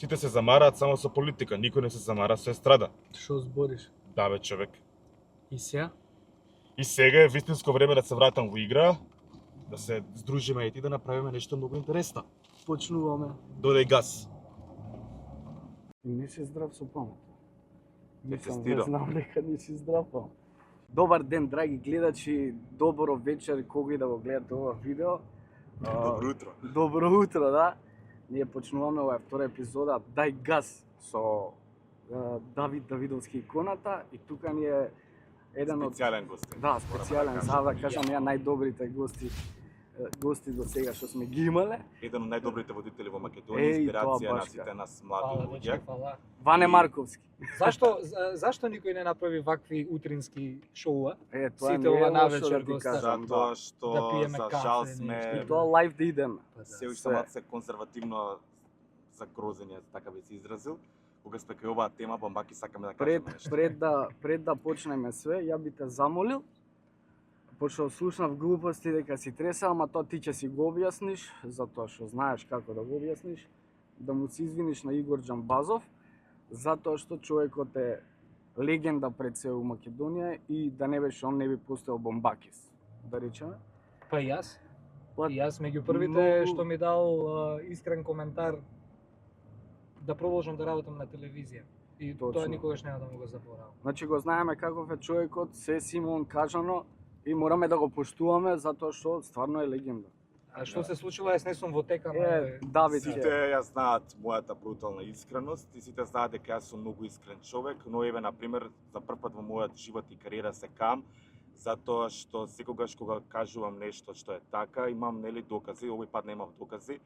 Сите се замараат само со политика, никој не се замара со естрада. Што збориш? Да бе, човек. И сега? И сега е вистинско време да се вратам во игра, да се здружиме и ти да направиме нешто многу интересно. Почнуваме. Додај газ. И не си здрав со памет. Те Мислам, тестирам. знам дека не си здрав памет. Добар ден, драги гледачи, добро вечер, кога и да го гледате ова видео. Добро утро. Добро утро, да. Ние почнуваме оваа втора епизода Дај газ со Давид Давидовски иконата и тука ни е еден од Специјален гост. Да, специјален, за да кажам ја најдобрите гости до сега што сме ги имале. Еден од најдобрите водители во Македонија, инспирација тоа на баш сите нас млади луѓе. Фала. Ване Марковски. Зашто никој не направи вакви утрински шоуа? Тоа Сите не ова е навечер лошо да го ти кажам, Затоа да. што Да пиеме за кафе, жал нешто. сме И тоа лайв да идеме. се уште Све. малце конзервативно загрозени, така би се изразил. Кога сме кај оваа тема, бомбаки сакаме да кажеме нешто. Пред да почнеме све, ја би те замолил, пошто слушнав глупости дека си треса, ама тоа ти ќе си го објасниш, затоа што знаеш како да го објасниш, да му се извиниш на Игор Џамбазов, затоа што човекот е легенда пред се у Македонија и да не беше он не би постоел Бомбакис, да речеме. Па и јас. Па, И јас меѓу првите многу- што ми дал искрен коментар да продолжам да работам на телевизија. И Точно. тоа никогаш нема да му го заборавам. Значи го знаеме каков е човекот, се Симон кажано и мораме да го поштуваме затоа што стварно е легенда. А што се случило, јас не сум во тека, Давид Сите ќе. ја знаат мојата брутална искреност и сите знаат дека јас сум многу искрен човек, но еве на пример за прв пат во мојот живот и кариера се кам затоа што секогаш кога кажувам нешто што е така, имам нели докази, овој пат немав докази.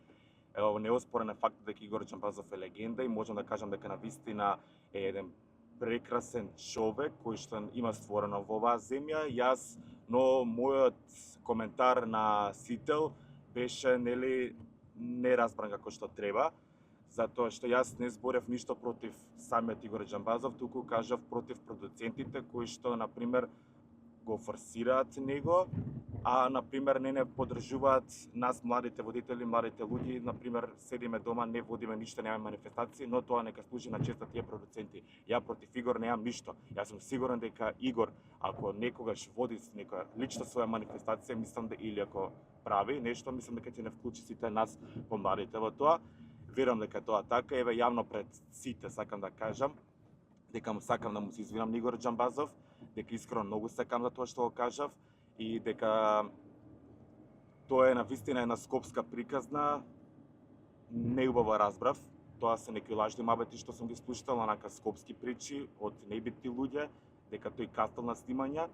Ево неоспорен е фактот дека Игор Џамбазов е легенда и можам да кажам дека навистина е еден прекрасен човек кој што има створено во оваа земја. Јас, но мојот коментар на Сител беше нели не разбран како што треба, затоа што јас не зборев ништо против самиот Игор Џамбазов, туку кажав против продуцентите кои што на пример го форсираат него, а на пример не поддржуваат нас младите водители, младите луѓе, на пример седиме дома, не водиме ништо, немаме манифестации, но тоа нека служи на честа тие продуценти. Ја против Игор немам ништо. Јас сум сигурен дека Игор, ако некогаш води некоја лична своја манифестација, мислам да или ако прави нешто, мислам дека ќе не вклучи сите нас помладите во тоа. Верувам дека тоа така, еве јавно пред сите сакам да кажам дека му сакам да му се извинам на Игор Џамбазов, дека искрено многу сакам за тоа што го кажав и дека тоа е навистина една скопска приказна, неубаво разбрав. Тоа се некои лажни мабети што сум ги слушал, онака скопски причи од небитни луѓе, дека тој кастел на снимања.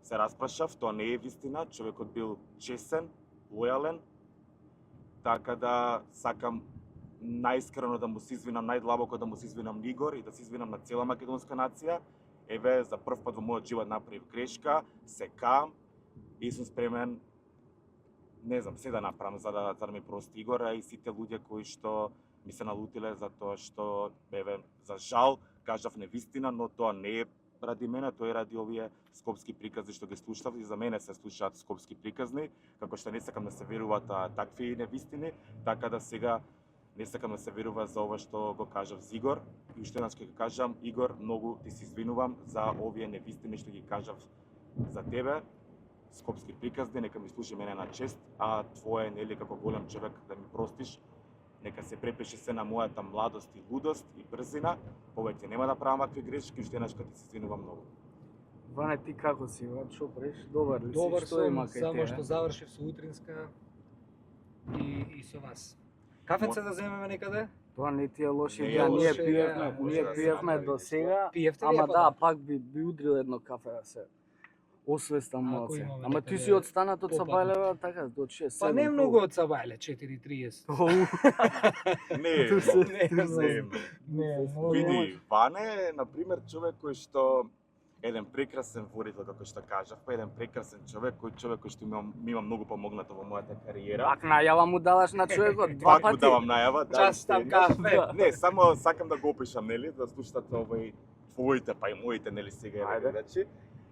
Се распрашав, тоа не е вистина, човекот бил чесен, лојален, така да сакам најискрено да му се извинам, најдлабоко да му се извинам на Игор и да се извинам на цела македонска нација. Еве, за прв пат во мојот живот направив грешка, се каам и сум спремен, не знам, се да направам за да ми прости Игор, а и сите луѓе кои што ми се налутиле затоа што, еве, за жал, кажав невистина, но тоа не е ради мене, тоа е ради овие скопски приказни што ги слушав и за мене се слушаат скопски приказни, како што не сакам да се веруваат такви невистини, така да сега не сакам да се верува за ова што го кажав за Игор. И уште еднаш ќе го кажам, Игор, многу ти се извинувам за овие невистини што ги кажав за тебе. Скопски приказни, нека ми служи мене на чест, а твое нели како голем човек да ми простиш. Нека се препише се на мојата младост и лудост и брзина. Повеќе нема да правам вакви грешки, уште еднаш ти се извинувам многу. Ване, ти како си, што правиш? Добар ли си? Добар Што има сум, кај само тебе? што завршив со утринска и со вас. Кафеце да земеме некаде? Тоа не ти е лоша Не е идеја, ние лоша пиевме, идеја, може ние да се пиевме направи до нешто. сега, Пиевте ли ама ја па да, пак би удрил едно кафе да се освестам Ако малце. имаме Ама ти некаде си одстанат од попаднат. Сабајлева, така, до 6-7. Па не многу од Сабајле, 4:30. Не, Ту се- многу. не, Не, Не, многу. види, Ване е, например, човек кој што еден прекрасен водител, како што кажав, па еден прекрасен човек кој што ми има многу помогнато во мојата кариера. Пак најава му даваш на човекот два Пак му пати. давам најава, да. Just уште some еднаш. кафе. Не, само сакам да го опишам, нели, да слушате овој твоите, па и моите, нели, сега Ајде. гледачи.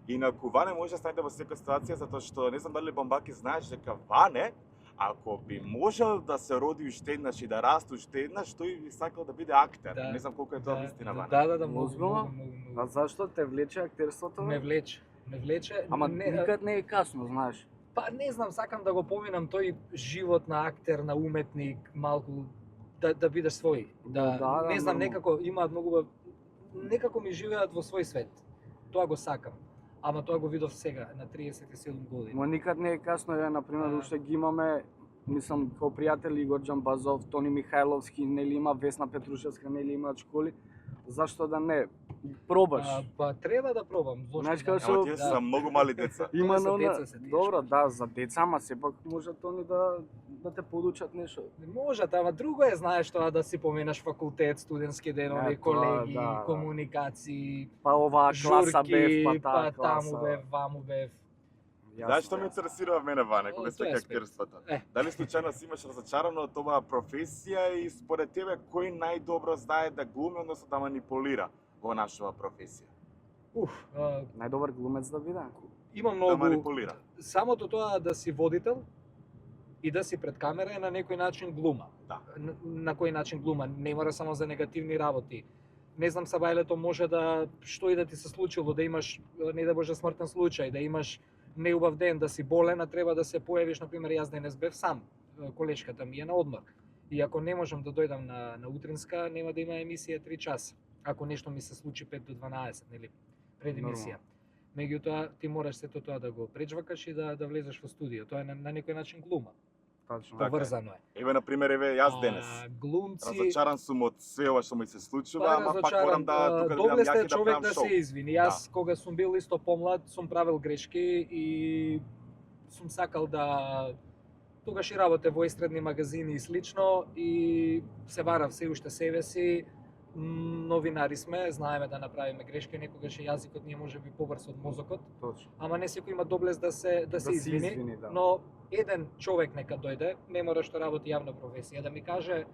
Инаку Ване може да стане во секоја ситуација, затоа што не знам дали Бомбаки знаеш дека Ване, ако би можел да се роди уште еднаш и да расте уште еднаш, тој би сакал да биде актер. Да. Не знам колку е тоа вистина, Ване. Да, могу, Озбилно? могу. А зашто те влече актерството? Ме влече. Ама не, никад не е касно, знаеш. Па не знам, сакам да го поминам тој живот на актер, на уметник, малку да бидеш свој. Да, не знам, нормално. некако имаат многу некако ми живеат во свој свет. Тоа го сакам. Ама тоа го видов сега на 37 години. Ма никад не е касно, ја например Да. уште ги имаме, мислам, како пријатели Игор Џамбазов, Тони Михајловски, нели има Весна Петрушевска, нели имаат школи. Зашто да не? Пробаш. Па треба да пробам. Зошто Знаеш да не? како Ама што- тие Да. се многу мали деца. Има тоа за на деца се тешко. добро, да, за деца, ама сепак може тони да те подучат нешто. Не можат, ама друго е, знаеш тоа да си поминаш факултет, студентски денови, тоа, колеги, да. комуникации, Па оваа класа бев, журки, па таа па класа. таму бев, ваму бев. Знаеш што ме интересира мене, Ване, кога О, сме тој аспект. актерството? Е. Дали случајно си имаш разочарано од оваа професија и според тебе кој најдобро знае да глуми, односно да манипулира во нашава професија? Најдобар глумец да биде. Има Да многу. манипулира. Самото тоа да си водител и да си пред камера е на некој начин глума. Да. На кој начин глума? Не мора само за негативни работи. Не знам, сабајлето може да што и да ти се случило, да имаш не да боже смртен случај, да имаш неубав ден, да си болен, а треба да се појавиш, например, јас денес бев сам. Колешката ми е на одмор. И ако не можам да дојдам на утринска, нема да има емисија 3 часа. Ако нешто ми се случи 5 до 12, нели, пред емисија. Меѓутоа, ти мораш сето тоа да го пречвакаш и да влезеш во студио. Тоа е на некој начин глума. Тачно. Така е. Поврзано е. Еве, например, јас денес. Глумци... Разочаран сум од све ова што ми се случува, Па, ама пак морам да тука да Добле бидам сте јаки да човек правам да шоу. се извини. Јас кога сум бил исто помлад, сум правил грешки и сум сакал да тогаш и работе во естрадни магазини и слично и се барав се уште себе си. Новинари сме, знаеме да направиме грешки, некогаш и јазикот ни е можеби побрз од мозокот, Точно. ама не секој има доблест да се извини. да. Но еден човек нека дојде, не мора што работи јавна професија, да ми каже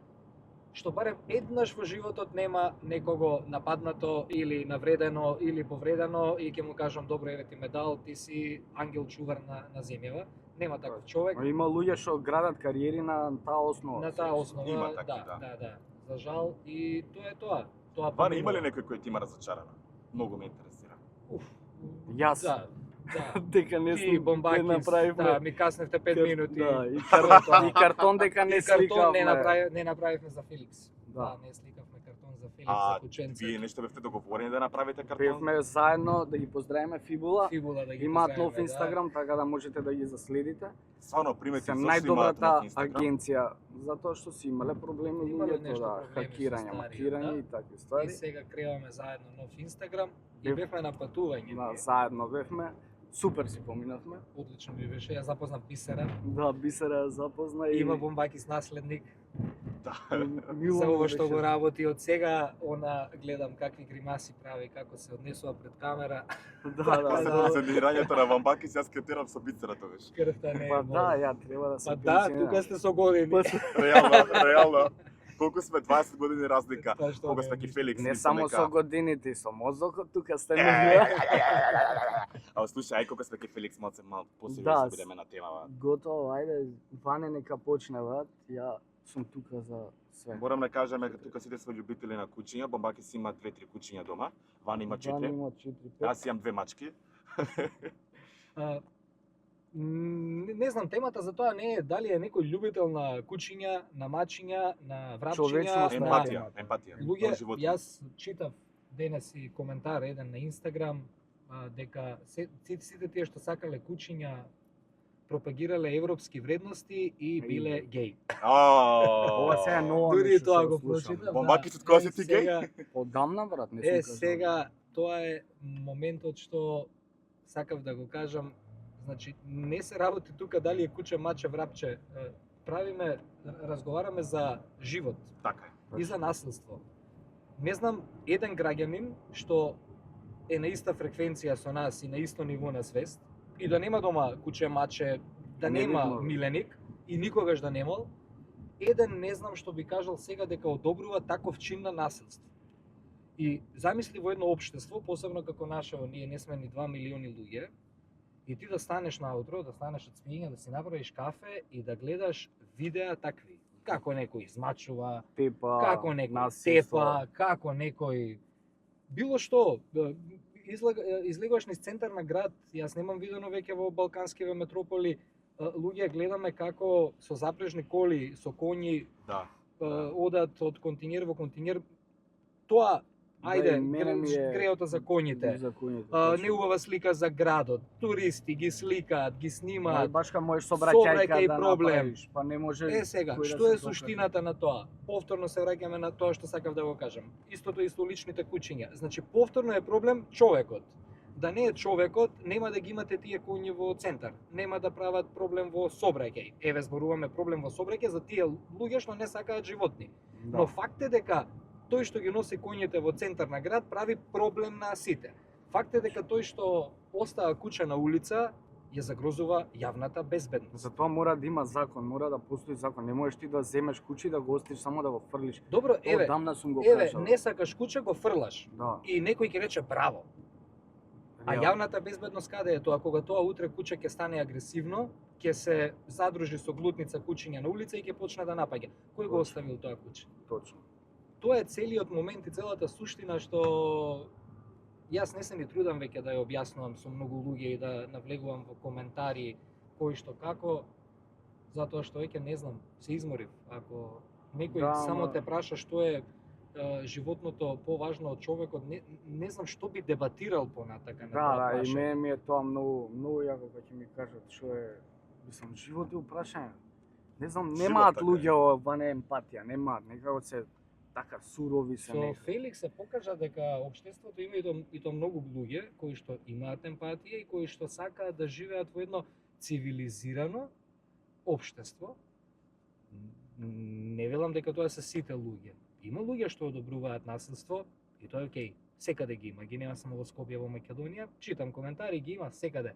што барем еднаш во животот нема некого нападнато или навредено или повредено и ќе му кажам добро еве ти медал, ти си ангел чувар на земјава. Нема таков човек. Има луѓе што градат кариери на таа основа. На таа основа, Има такви, да. За жал и тоа е тоа. Тоа Ване, има ли поминува. некој кој ти има разочарано? Многу ме интересира. Уф, Јас. Да. Дека не Ти Бомбакис, направивме. да, ми касневте 5 минути. Да, Тоа. и картон дека не И картон сликавме. не направивме за Феликс. Да. Не сликавме картон за Феликс, А за кученце. вие нешто бевте договорени да направите картон? Певме заедно да ги поздравиме Фибула. Фибула да ги Имаат поздравиме, нов Инстаграм, така да можете да ги заследите. Стварно, примети Се зашто имаат најдобрата нов Инстаграм? агенција, затоа што си имале проблеми Имале луѓето, нешто да, проблеми со хакирање, старија, макирање да. и такви И ствари. сега креираме заедно нов Инстаграм и Бев- бевме на патување. Да, ние. заедно бевме. Супер си поминавме. Одлично ми беше. Ја запознав Бисера. Да, Бисера ја запозна и Има Бомбакис наследник. Да. мило За му ова што беше. го работи од сега, она гледам какви гримаси прави, како се однесува пред камера. Да, После да, да. пензионирањето на Вамбакис, јас кетирам со бицера тогаш. Крвта не е Па мол. да, ја треба да се Па да, пензионира. тука сте со години. Реално. Колку сме 20 години разлика. Па што Кога не, сме ки Феликс. Не мислам само дека- со годините, и со мозокот тука сте Е, новија. А слушај, ај кога сме ки Феликс малку посебно Да, Да, се бидеме на тема. Готово, ајде, Ване нека почне, брат. Ја сум тука за све. Морам да кажам дека тука сите сме љубители на кучиња. Бомбакис има 2-3 кучиња дома. Ван има 4. Ване има 4-5. Јас имам 2 мачки. А, не знам, темата за тоа не е дали е некој љубител на кучиња, на мачиња, на врапчиња, Човечност, на Емпатија, емпатија. луѓе. Кон животни. Јас читав денес и коментар еден на Инстаграм дека сите тие што сакале кучиња пропагирале европски вредности и биле геј. Ова сега е ново Дури и нешто тоа што го слушам. прочитав. Бомбакис, од кога си ти геј? сега- Одамна, брат, не сум кажал. сега тоа е моментот што сакав да го кажам. Значи, не се работи тука дали е куче, маче, врапче. Правиме, разговараме за живот Така е. и за наследство. Не знам еден граѓанин што е на иста фреквенција со нас и на исто ниво на свест и да нема дома куче, маче, да Не нема видно. миленик и никогаш да немал, еден не знам што би кажал сега дека одобрува таков чин на наследство. И замисли во едно општество, посебно како нашево, ние не сме ни 2 милиони луѓе, И ти да станеш наутро, да станеш од спиење, да си направиш кафе и да гледаш видеа такви. Како некој измачува, Тепа, како некој насилство. тепа, како некој било што. Излегуваш низ центар на град, јас немам видено веќе во балканскиве метрополи, луѓе гледаме како со запрежни коли, со коњи Да. одат од континер во континер. Тоа, ајде, и мене ми е- греото за коњите. За коњите. точно. Неубава слика за градот, туристи ги сликаат, ги Ма и снимаат. башка можеш Сообраќај сообраќајка да проблем. направиш, па не може. Сега, кој да што се е суштината на тоа? Повторно се враќаме на тоа што сакав да го кажам. Истото и со личните кучиња. Значи, повторно е проблем човекот. Да не е човекот, нема да ги имате тие коњи во центар. Нема да прават проблем во сообраќај. Еве зборуваме проблем во сообраќај за тие луѓе што не сакаат животни. Да. Но факт е дека тој што ги носи коњите во центар на град прави проблем на сите. Факт е дека тој што остава куче на улица ја загрозува јавната безбедност. Затоа мора да има закон, мора да постои закон. Не можеш ти да земеш куче и да го остиш само да го фрлиш. Добро, Тоа еве, одамна сум го еве, кажал. не сакаш куче, го фрлаш. Да. И некој ќе рече браво. А Реално. јавната безбедност каде е тоа? Кога тоа утре куче ќе стане агресивно, ќе се задружи со глутница кучиња на улица и ќе почне да напаѓа. Кој го Точно. оставил тоа куче? Точно. Тоа е целиот момент и целата суштина што јас не се ни трудам веќе да ја објаснувам со многу луѓе и да навлегувам во коментари кој што како, затоа што веќе не знам, се изморив. Ако некој Да, само ама- те праша што е животното поважно од човекот, не знам што би дебатирал понатака на тоа Да, и прашање. мене ми е тоа многу јако кога ќе ми кажат што е, мислам, живот е упрашање. Не знам, немаат така е. луѓе ова не емпатија, немаат, некако се така сурови се Со некако. Феликс се покажа дека општеството има и то многу луѓе кои што имаат емпатија и кои што сакаат да живеат во едно цивилизирано општество. Не велам дека тоа се сите луѓе. Има луѓе што одобруваат насилство и тоа е окей. Секаде ги има, ги нема само во Скопје, во Македонија. Читам коментари, ги има секаде.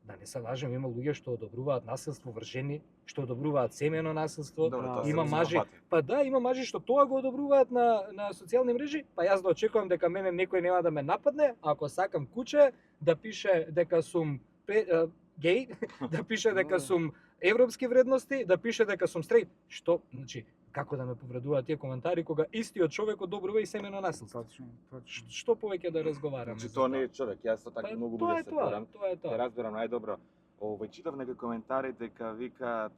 Да не се лажем, има луѓе што одобруваат насилство врз жени, што одобруваат семејно насилство. Добро, Да, тоа се има го мажи, знапати. па да, има мажи што тоа го одобруваат на социјални мрежи, па јас да очекувам дека мене некој нема да ме нападне, ако сакам куче да пише дека сум геј, да пише дека сум европски вредности, да пише дека сум стрейт. Што, значи, како да ме повредуваат тие коментари кога истиот човек одобрува и семено насилство? Точно, точно. Што повеќе да разговараме? Значи за тоа не е човек, јас со Па, такви многу тоа луѓе е се тоа, борам. тоа е Те тоа. разберам најдобро. Читав некои коментари дека викаат,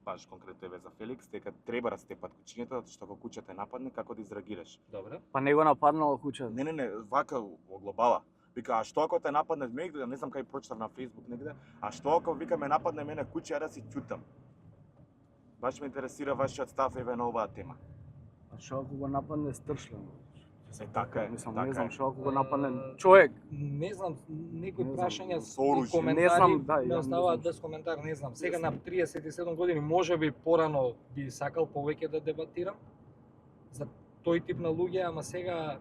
баш конкретно еве за Феликс, дека треба да степат кучињата, затоа што ако кучето те нападне, како да изреагираш? Добро. Па не го нападнало кучето. Не, вака во глобала. Вика, а што ако те нападне негде, не знам кај прочитав на Facebook негде, а што ако вика ме нападне мене куче, ја да си ќутам. Баш ме интересира вашиот став еве на оваа тема. А што ако го нападне стршлен? Така е, Мислам, така не знам е. што ако го нападне човек. Не знам, некои Не знам, прашања со оружје. и коментари Не знам, да, ја ме не оставаат знам. без коментар, не знам. Сега на 37 години, можеби порано би сакал повеќе да дебатирам за тој тип на луѓе, ама сега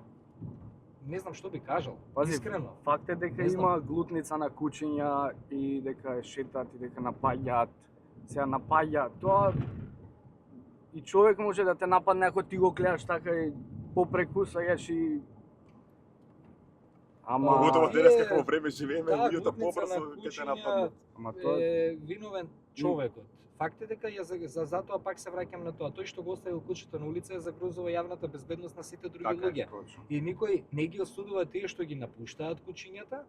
не знам што би кажал. Пази, Искрено. Факт е дека Не знам. има глутница на кучиња и дека шетат и дека напаѓаат. Сега напаѓа, тоа и човек може да те нападне ако ти го гледаш така и попреку саѓаш и Ама Поготово тие- денес како време живееме, таа луѓето глутница побрзо на ќе те кучиња нападнат. ама тоа е виновен човекот. Факт е дека ја затоа пак се враќам на тоа. Тој што го оставил кучето на улица ја загрозува јавната безбедност на сите други Така е. луѓе. точно. И никој не ги осудува тие што ги напуштаат кучињата,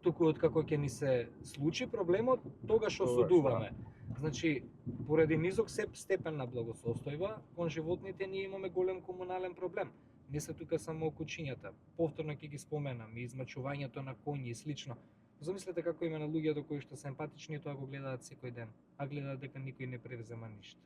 туку откако ќе ни се случи проблемот, тогаш Тогаш, осудуваме. Значи, поради низок степен на благосостојба, кон животните ние имаме голем комунален проблем. Не се тука само кучињата. Повторно ќе ги споменам и измачувањето на коњи и слично. Замислете како има на луѓето кои што се емпатични и тоа го гледаат секој ден, а гледаат дека никој не превзема ништо.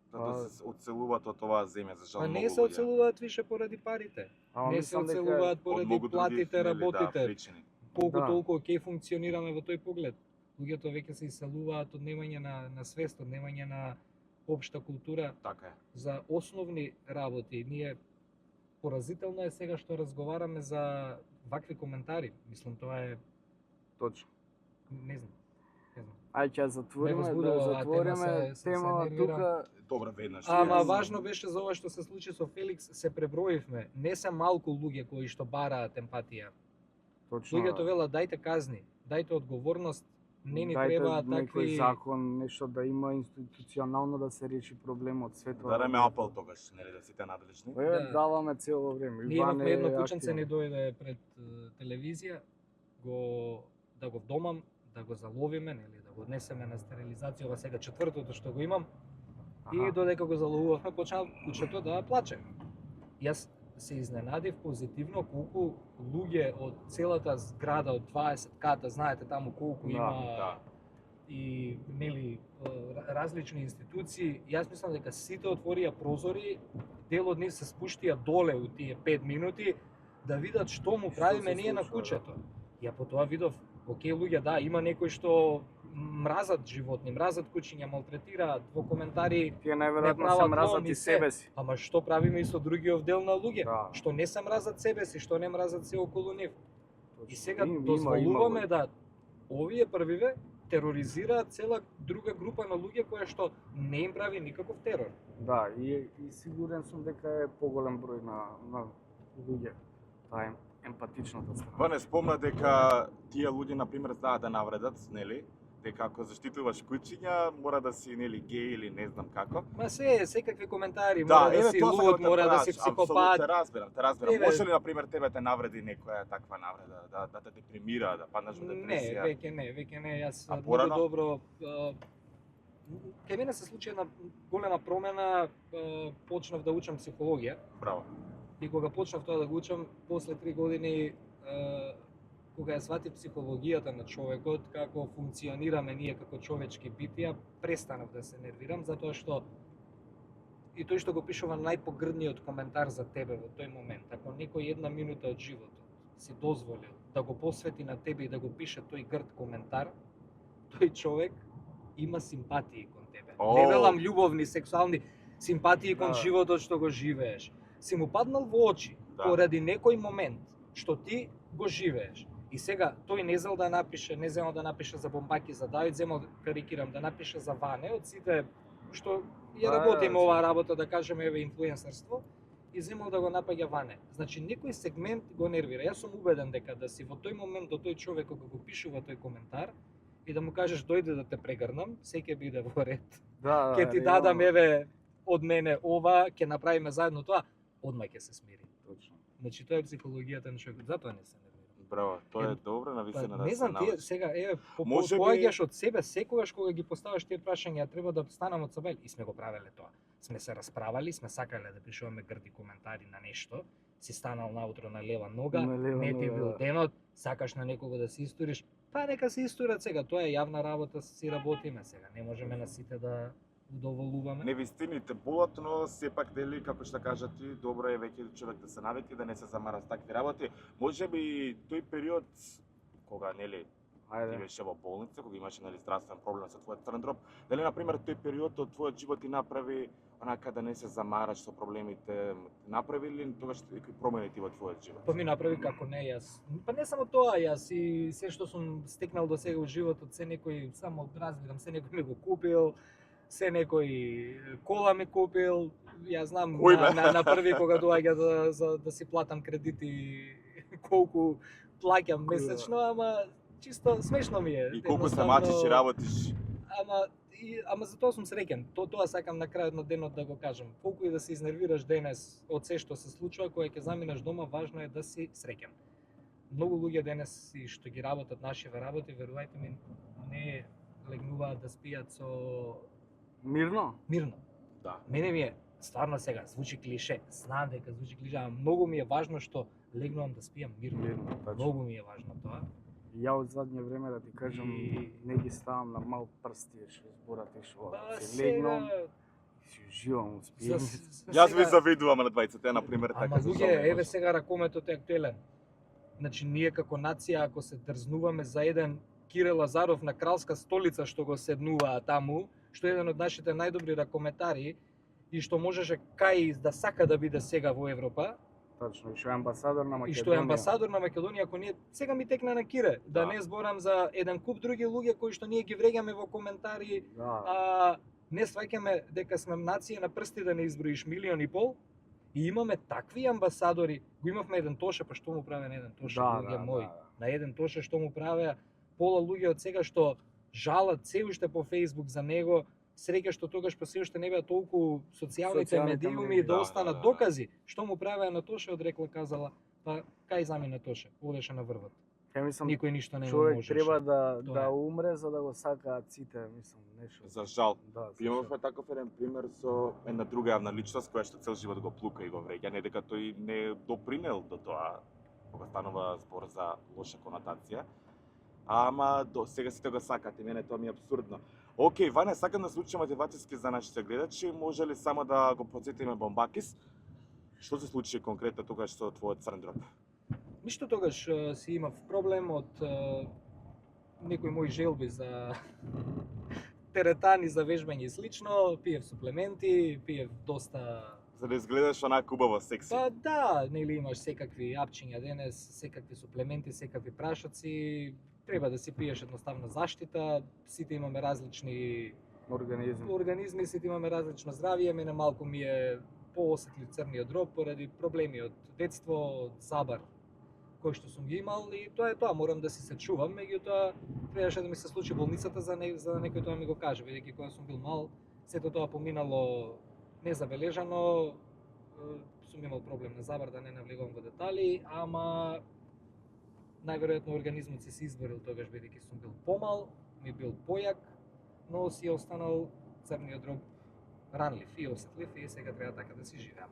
Затоа се оцелуваат од оваа земја, за жал Па многу не се луѓе. оцелуваат више поради парите. Ама Не се мислам дека оцелуваат Од поради многу други, платите, нели, работите. Да, причини. Колку Да. толку окей функционираме во тој поглед. Луѓето веќе се иселуваат од немање на свест, од немање на општа култура Така е. за основни работи. Ние поразително е сега што разговараме за вакви коментари. Мислам тоа е, точно. не знам. Не знам. Ај ќе затвориме, Ме возбудува да оваа тема, затвориме се тема нервирам. тука. Добра веднаш. Ама Јас- важно беше за ова што се случи со Феликс, се преброивме. Не се малку луѓе кои што бараат емпатија. Точно. Луѓето велат дајте казни, дајте одговорност, не ни Дајте требаат некој такви закон, нешто да има институционално да се реши проблемот, све тоа. Дареме апел тогаш, нели, да сите надлежни. Еве Да. даваме цело време. Ние Иван имавме е едно кученце ни активен. дојде пред телевизија, да го вдомам, да го заловиме, нели, да го однесеме на стерилизација, ова сега четвртото што го имам. И Аха. додека го заловувавме, почна кучето да плаче. Јас се изненадив позитивно колку луѓе од целата зграда од 20 ката, знаете таму колку Да, има Да. и нели различни институции. Јас мислам дека сите отворија прозори, дел од нив се спуштија доле у тие 5 минути да видат што му Што правиме се ние на случува, кучето. Ја по тоа видов, окей луѓе, да, има некои што мразат животни, мразат кучиња, малтретираат во коментари, Тие не најверојатно се прават мразат лом и и се. себе си. ама што правиме и со другиот дел на луѓе? Да. Што не се мразат себе си, што не мразат се околу нив. И сега Има, дозволуваме има. да овие првиве тероризираат цела друга група на луѓе која што не им прави никаков терор. Да, и сигурен сум дека е поголем број на луѓе. Таа е емпатичната страна. Ване спомна дека тие луѓе на пример знаат да навредат, нели? Дека ако заштитуваш кучиња, мора да си нели геј или не знам како. Ма секакви коментари, мора да си тоа сакам луд, те мора да прашам, си апсолутно психопат. те разбирам. Еве. Може ли на пример тебе те навреди некоја таква навреда, да те депримира, да паднеш во Не, депресија? веќе не, јас А многу порано? добро кај мене се случи една голема промена, почнав да учам психологија. Браво. И кога почнав тоа да го учам, после 3 години, кога ја сватив психологијата на човекот, како функционираме ние како човечки битија, престанав да се нервирам, затоа што и тој што го пишува најпогрдниот коментар за тебе во тој момент, ако некој една минута од животот си дозволил да го посвети на тебе и да го пише тој грд коментар, тој човек има симпатии кон тебе. Не велам љубовни, сексуални, симпатии кон Да. животот што го живееш. Си му паднал во очи Да. поради некој момент што ти го живееш. И сега тој не зел да напише, не земал да напише за Бомбаки, за Давид, земал, карикирам, да напише за Ване, од сите што ја Да, работиме да, оваа работа, да кажеме, еве инфлуенсерство, и земал да го напаѓа Ване. Значи, некој сегмент го нервира. Јас сум убеден дека да си во тој момент до тој човек кога го пишува тој коментар и да му кажеш дојде да те прегрнам, се ќе биде во ред. Да, Ќе ти реално. дадам еве од мене ова, ќе направиме заедно тоа, одма ќе се смири. Точно. Значи тоа е психологијата на човекот, затоа не се нервира. Браво, тоа е Е, добро на вистина да не се знам, тие научиш. сега еве Може би- поаѓаш од себе секогаш кога ги поставаш тие прашања, треба да станам од себе и сме го правеле тоа. Сме се расправали, сме сакале да пишуваме грди коментари на нешто, си станал наутро на лева нога, На лева не ти нога, бил да. денот, сакаш на некого да се историш, па нека се исторат сега, тоа е јавна работа, си работиме сега, не можеме на сите да удоволуваме. Невистините болат, но сепак дели како што кажа ти, добро е веќе човек да се навики, да не се замара с такви работи. Може би тој период кога нели ти Ајде. беше во болница, кога имаше нели здравствен проблем со твојот црн дроб, дали на пример тој период од твојот живот ти направи онака да не се замараш со проблемите, направи ли тогаш некои промени ти во твојот живот? Па ми направи како не јас. Па не само тоа, јас и се што сум стекнал до сега во животот, се некој само разбирам, се некој ми го купил, се некој кола ми купил. Јас знам Кој, на, бе? на први кога доаѓа да си платам кредити колку плаќам месечно, ама чисто смешно ми е. И колку се Едноставно- мачиш и работиш? Ама за тоа сум среќен. Тоа сакам на крајот на денот да го кажам. Колку и да се изнервираш денес од се што се случува, кога ќе заминеш дома, важно е да си среќен. Многу луѓе денес и што ги работат нашиве работи, верувајте ми, не легнуваат да спијат со Мирно? мирно. Да. Мене ми е стварно сега звучи клише. Знам дека звучи клише, ама многу ми е важно што легнувам да спијам мирно. Мирно, точно. Многу ми е важно тоа. Ја од задње време да ти кажам, И- не ги ставам на мал прсти, што зборате што Па се легнам, сега си уживам, за- успијам. Јас ви сега- завидувам на двајцата, на пример, така. Ама со луѓе, собствено. еве сега ракометот е актуелен. Значи ние како нација ако се дрзнуваме за еден Кире Лазаров на кралска столица што го седнуваа таму, што е еден од нашите најдобри ракометари и што можеше кај да сака да биде сега во Европа, Точно, и што е амбасадор на Македонија. и што е амбасадор на Македонија, ако ние сега ми текна на Кире, да Да. не зборам за еден куп други луѓе кои што ние ги вреѓаме во коментари, Да, не сваќаме дека сме нација на прсти да не изброиш 1,5 милион и имаме такви амбасадори. Го имавме еден Тоше, па што му праве на еден Тоше, да, луѓе да, мои. да. На еден Тоше што му правеа, пола луѓе од сега што жалат се уште по Facebook за него, среќа што тогаш па се уште не беа толку социјалните Социјалните медиуми медии. да Да, останат да. докази. Што му правеа на Тоше, одрекла казала, па кај замина Тоше, одеше на врвот. Ја мислам, Никој ништо не му човек можеше. треба да Тоа е. умре за да го сакаат сите, мислам, нешто. За жал. Да, за Имавме жал. таков еден пример со една друга јавна личност која што цел живот го плука и го вреѓа, не дека тој не допринел до тоа кога станува збор за лоша конотација. Ама до сега сите го сакат и мене тоа ми е абсурдно. Океј, Ване, сакам да звучи мотивацијски за нашите гледачи. Може ли само да го потсетиме Бомбакис? Што се случи конкретно тогаш со твојот црн дроб? Ништо тогаш си имав проблем од некои мои желби за теретани за вежбање и слично, пиев суплементи, пиев доста. За да изгледаш онака убаво, секси. Па да, нели имаш секакви апчиња денес, секакви суплементи, секакви прашоци, треба да си пиеш едноставна заштита, сите имаме различни организми, сите имаме различно здравје, мене малку ми е поосетлив црниот дроб поради проблеми од детство, од забар кој што сум ги имал и тоа е тоа, морам да си се чувам, меѓутоа требаше да ми се случи болницата за да некој тоа ми го каже, бидејќи кога сум бил мал, сето тоа поминало незабележано, сум имал проблем на забар, да не навлегувам во детали, ама најверојатно организмот си се изборил тогаш бидејќи сум бил помал, ми бил појак, но си останал црниот дроб ранлив и осетлив и сега треба така да си живеам.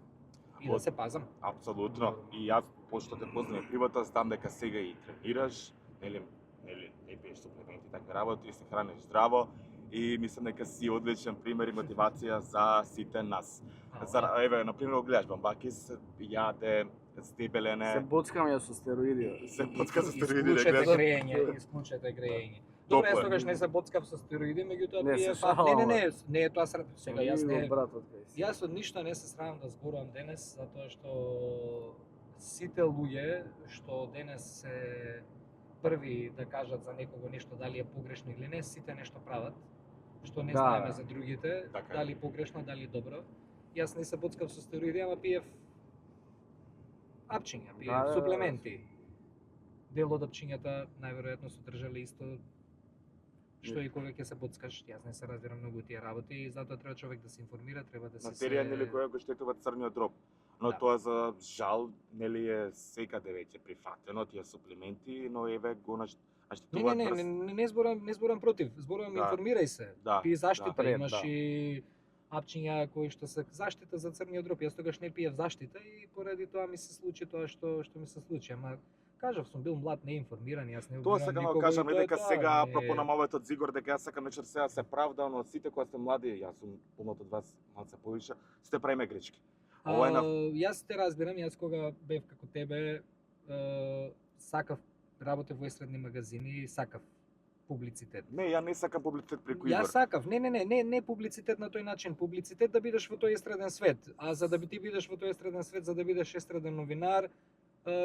И да се пазам. Апсолутно. И јас, пошто те познавам приватно, знам дека сега и тренираш, нели не пиеш суплементи и такви работи, и се храниш здраво и мислам дека си одличен пример и мотивација за сите нас. Еве, на пример, гледаш Бамбакис, јаде, стебелене. Се боцкам ја со стероиди. Се боцка со стероиди, Исклучете гледаш. грејење, исклучете грејење. Добре, Топло јас е. тогаш не се боцкав со стероиди, меѓутоа Не, пие се шалам, не е тоа сега јас не. братот кај си. Јас од ништо не се срамам да зборувам денес, затоа што сите луѓе што денес се први да кажат за некого нешто дали е погрешно или не, сите нешто прават, што не Да. знаеме за другите, Така е. дали погрешно, дали добро. Јас не се боцкав со стероиди, ама пиев апчиња, пиев Да, да, да. суплементи. Дел од апчињата најверојатно содржале исто што и кога ќе се боцкаш. Јас не се разбирам многу тие работи и затоа треба човек да се информира, треба да се Материја нели која го штетува црниот дроб. Но Да. тоа за жал нели е секаде веќе прифатено тие суплементи, но еве го штетуваат Не зборам против, зборувам Да. информирај се. Да, Пи заштита, да. имаш Да. и апчиња кои што се заштита за црниот дроб. Јас тогаш не пиев заштита и поради тоа ми се случи тоа што ми се случи. Ама кажав, сум бил млад, неинформиран, јас не Тоа обвинувам сакам да никого кажам, и не тоа е дека тоа, сега не- апропо на малото од Зигор, дека јас сакам вечер сега се правдам, но сите кои сте млади, јас сум помлад од вас, малце повише, сте правиме грешки. Ова е на Јас те разбирам, јас кога бев како тебе, сакав работев во естрадни магазини, сакав публицитет. Не, ја не сакам публицитет преку Јас Игор. сакав, не публицитет на тој начин, публицитет да бидеш во тој естраден свет. А за да би ти бидеш во тој естраден свет, за да бидеш естраден новинар,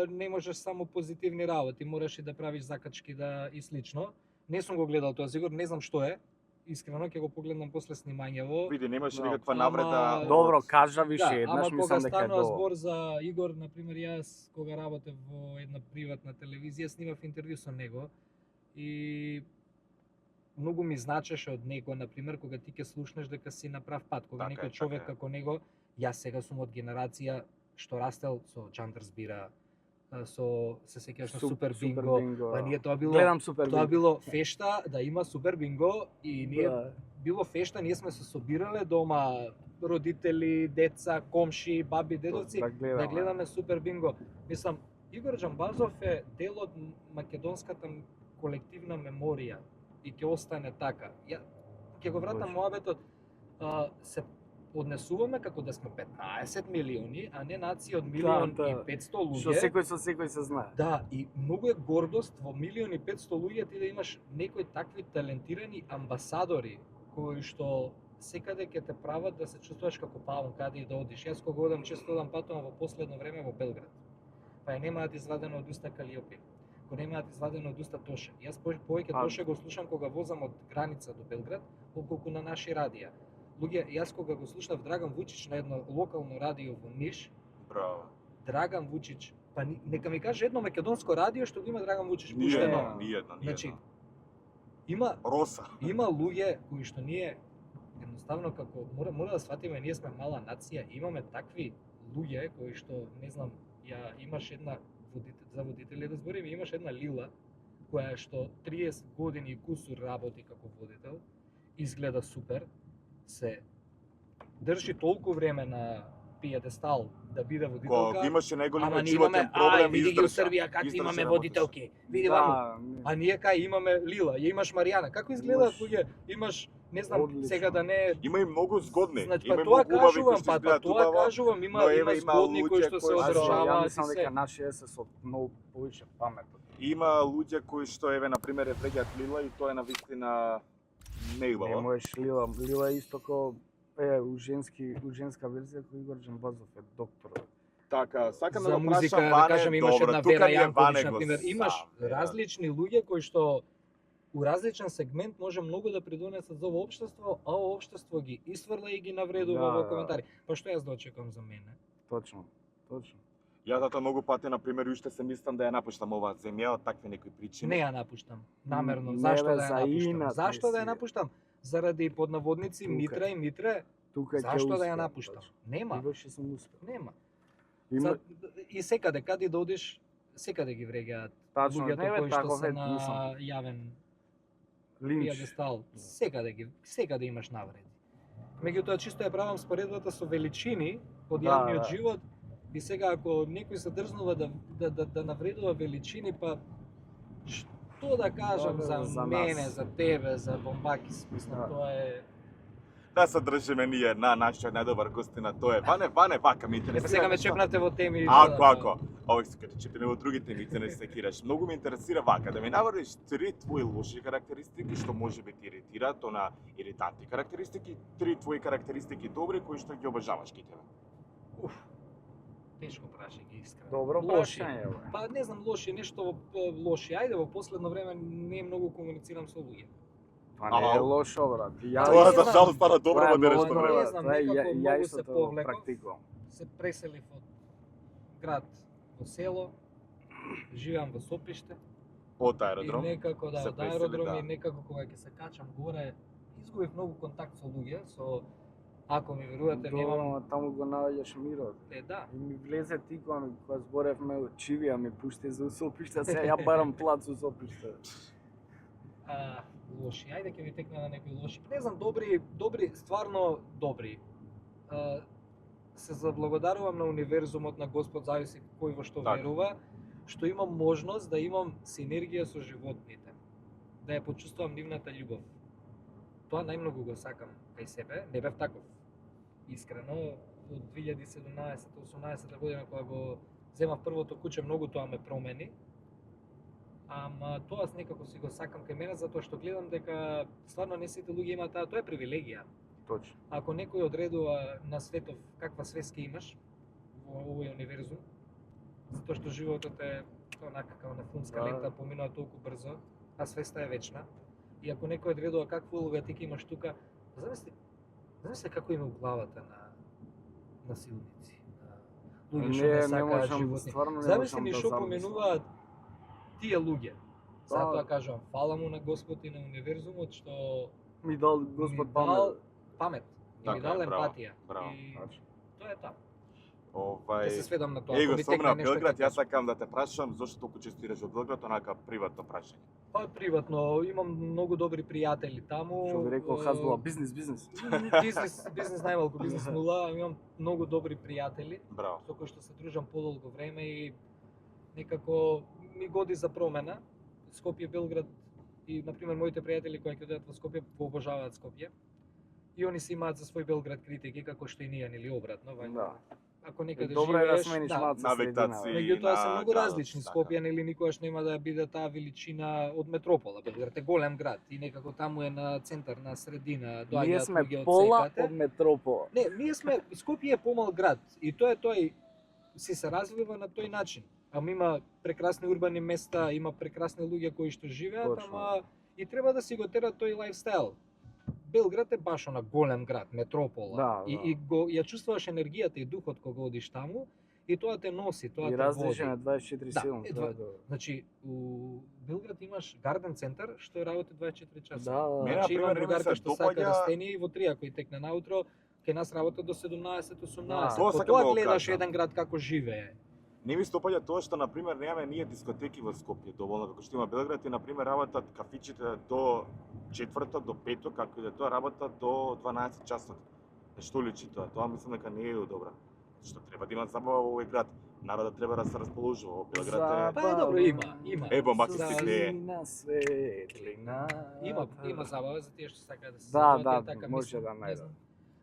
не можеш само позитивни работи, мораш и да правиш закачки и слично. Не сум го гледал тоа, сигурно не знам што е. Искрено ќе го погледнам после снимањево. Види, немаше Да. никаква Ама- навреда. Добро, од- кажа више Да, еднаш, ама мислам кога дека е станува добро. збор за Игор, на пример, јас кога работев во една приватна телевизија, снимав интервју со него и многу ми значеше од него, на пример, кога ти ќе слушнеш дека си на прав пат, кога Така е, некој човек така е. како него, јас сега сум од генерација што растел со Чандрс бира, се сеќаваш на Супер Бинго, па ние тоа било Гледам Супер тоа Бинго. било фешта да има Супер Бинго и ние Да. било фешта, ние сме се собирале дома, родители, деца, комши, баби, дедовци, Да гледам, да гледаме Супер Бинго. Мислам, Игор Џамбазов е дел од македонската колективна меморија и ќе остане така. Ќе го вратам Точно. моабетот, се однесуваме како да сме 15 милиони, а не нација од милион Да, и да. 500 луѓе. Што секој со секој се знае. Да, и многу е гордост во милион и 500 луѓе ти да имаш некои такви талентирани амбасадори кои што секаде ќе те прават да се чувствуваш како паун каде и да одиш. Јас кога одам често одам патувам во последно време во Белград. Па ја немаат извадено од уста Калиопи. Го немаат извадено од уста Тоше. Јас повеќе Па- Тоше го слушам кога возам од граница до Белград, отколку на наши радија. Луѓе, јас кога го слушнав Драган Вучич на едно локално радио во Ниш, Браво. Драган Вучич, па нека ми каже едно македонско радио што го има Драган Вучич Ни пуштено. едно, ни едно. Значи, Роса. Има луѓе кои што ние едноставно како мора да сватиме, ние сме мала нација, имаме такви луѓе кои што не знам, имаш една за водители да зборим, имаш една Лила која што 30 години и кусур работи како водител, изгледа супер, се држи толку време на пиедестал да биде водителка. Кога имаше најголемиот ама ние животен имаме, проблем, види ги у издржа. Србија како Издржа имаме работеше. водителки. Види ваму. А ние кај имаме Лила, ја имаш Маријана. Како изгледаат Имаш- луѓе? Имаш, не знам, Одлично. сега да не Има и многу згодни. Значи, има па и тоа многу убави кои кажувам, што па изгледаат тоа убаво. кажувам, но има еве, има згодни кои луѓе што се кои што- Ја одржаваат и мислам се. дека нашиот се со многу повеќе памет. Има луѓе кои што еве на пример ја вреѓаат Лила и тоа е навистина Не неубаво. можеш Лила е исто ко у женска верзија кој Игор Джамбазов е доктор. Така, сакам За да го музика, прашам да Ване, кажем, имаш добро, една тука Вера ни е Ване Јанковиќ, го например, имаш сам, различни луѓе кои што у различен сегмент може многу да придонесат за ово општество, а ово општество ги исфрла и ги навредува Да, во да. коментари. Па што јас да очекувам за мене? Точно. Јас затоа многу пати на пример уште се мислам да ја напуштам оваа земја од такви некои причини. Не ја напуштам, намерно. Не, Зашто бе, да ја за напуштам? инат Зашто да ја не си. напуштам? Заради под наводници Тука. Митра и Митре. Тука ќе Зашто да ја успеам, напуштам? точно. Нема, И беше сум успеал. нема. Има И секаде, каде да одиш, секаде ги вреѓаат тачно, не луѓето бе кои што таков се е, на мислам. јавен Линч. пиедестал. Секаде имаш навреди. Меѓутоа чисто ја правам споредбата со величини од Да, јавниот да. живот и сега ако некој се дрзнува да навредува величини, па што да кажам Да, за, за мене, нас. за тебе, за Бомбакис, мислам Да. тоа е. Да се држиме ние на нашиот најдобар гостина, тоа е Ване, вака ме Па интересира. сега ме нешто. чепнавте во теми. Ако. Овој се каде чепне во другите мице не се кираш. Многу ме интересира вака да ми наврдиш 3 твои лоши карактеристики што може би ти иритираат, она иритантни карактеристики, 3 твои карактеристики добри кои што ги обожаваш кај тебе. Тешко прашање, искрено. Добро Лоши. прашање, бе. Па не знам, лоши, нешто лоши. Ајде, во последно време не многу комуницирам со луѓе. Па не е Ама- лошо, брат. Ја Тоа не за знам. жал стана добро Тоа е во многу денешно добро, време. Не знам, тоа е некако ја многу исто се тоа повлеков. практикувам. Се преселив од град во село, живеам во Сопиште Од и аеродром. некако се од пресели, аеродром да. и некако кога ќе се качам горе, изгубив многу контакт со луѓе, ако ми верувате, немам Добро, таму го наоѓаш мирот. да. И ми влезе ти кога зборевме од Чивија ми пушти за Сопиште, се ја барам плац у Сопиште. Лоши. Ајде ќе ви текне на некои лоши. Не знам, добри, стварно добри. Се заблагодарувам на универзумот, на Господ, зависи кој во што Така. верува, што имам можност да имам синергија со животните. Да ја почувствувам нивната љубов. Тоа најмногу го сакам кај себе. Не бев таков. Искрено, од 2017-18 година кога го земав првото куче, многу тоа ме промени. Ама тоа некако си го сакам кај мене затоа што гледам дека стварно не сите луѓе имаат тоа е привилегија. Точно. Ако некој одредува на светов каква свест ќе имаш во овој универзум, затоа што животот е онака како на филмска Да. лента, поминува толку брзо, а свеста е вечна. И ако некој одредува каква улога ти ќе имаш тука, замисли како има у главата на силници, на луѓе што не сакаат можам, животни. стварно не Замисли можам ми да што замислам. поменуваат тие луѓе. Да. Затоа кажувам, фала му на Господ и на универзумот што Ми дал ми Господ дал памет. памет, и Така ми е, дал браво, емпатија. браво. И Значи, тоа е тоа. Ќе се Овај сведам на тоа. Еј Ако го ми спомна текне нешто Белград, ќе јас кажам. сакам да те прашам зошто толку често идеш во Белград, онака приватно прашање. Па приватно, имам многу добри пријатели таму. што би рекол Хазбула, бизнес. Бизнес најмалку, бизнес нула, имам многу добри пријатели Браво. со кои што се дружам подолго време и некако ми годи за промена. Скопје, Белград и на пример моите пријатели кои ќе дојдат во Скопје го обожаваат Скопје. И они си имаат за свој Белград критики како што и ние, нели обратно, вајде. Да. Ако некаде Добро е да живееш, смениш да, малце Навикаци. средина. бе. меѓутоа се на многу градот, различни. така. Скопје нели никогаш нема да биде таа величина од метропола. Белград е голем град и некако таму е на центар, на средина, Ние доаѓаат сме луѓе од пола секаде. од метропола. Не, ние сме Скопје е помал град и тоа е тој си се развива на тој начин. Ама има прекрасни урбани места, има прекрасни луѓе кои што живеат, Точно. ама и треба да си го терат тој лајфстайл. Белград е баш на голем град, метропола. Да, И, да. и ја чувствуваш енергијата и духот кога одиш таму и тоа те носи, тоа И те различен е води. 24/7, Да, тоа е добро. Значи, у Белград имаш гарден центар што е работи 24 часа. Да, Мене, Значи, имам например, ми се другарка што сака допаѓа- растение и во 3 ако и текне наутро, ќе нас работа до 17-18. Да. Тоа По сакам тоа да го гледаш кажам. еден град како живее. Не ми се допаѓа тоа што на пример немаме ние дискотеки во Скопје доволно како што има Белград и на пример работат кафичите до четврток, до петок, како и да тоа работат до 12 часот. Што личи тоа? Тоа мислам дека не е добро. Што треба да има забава во овој град. Народот треба да се расположува во Белград е. Па е добро, има. Е, бомбаксистик не е. На светлина. Има забава за тие што сакаат да се Да, забават, да, и така може мислам, да не најдат. знам.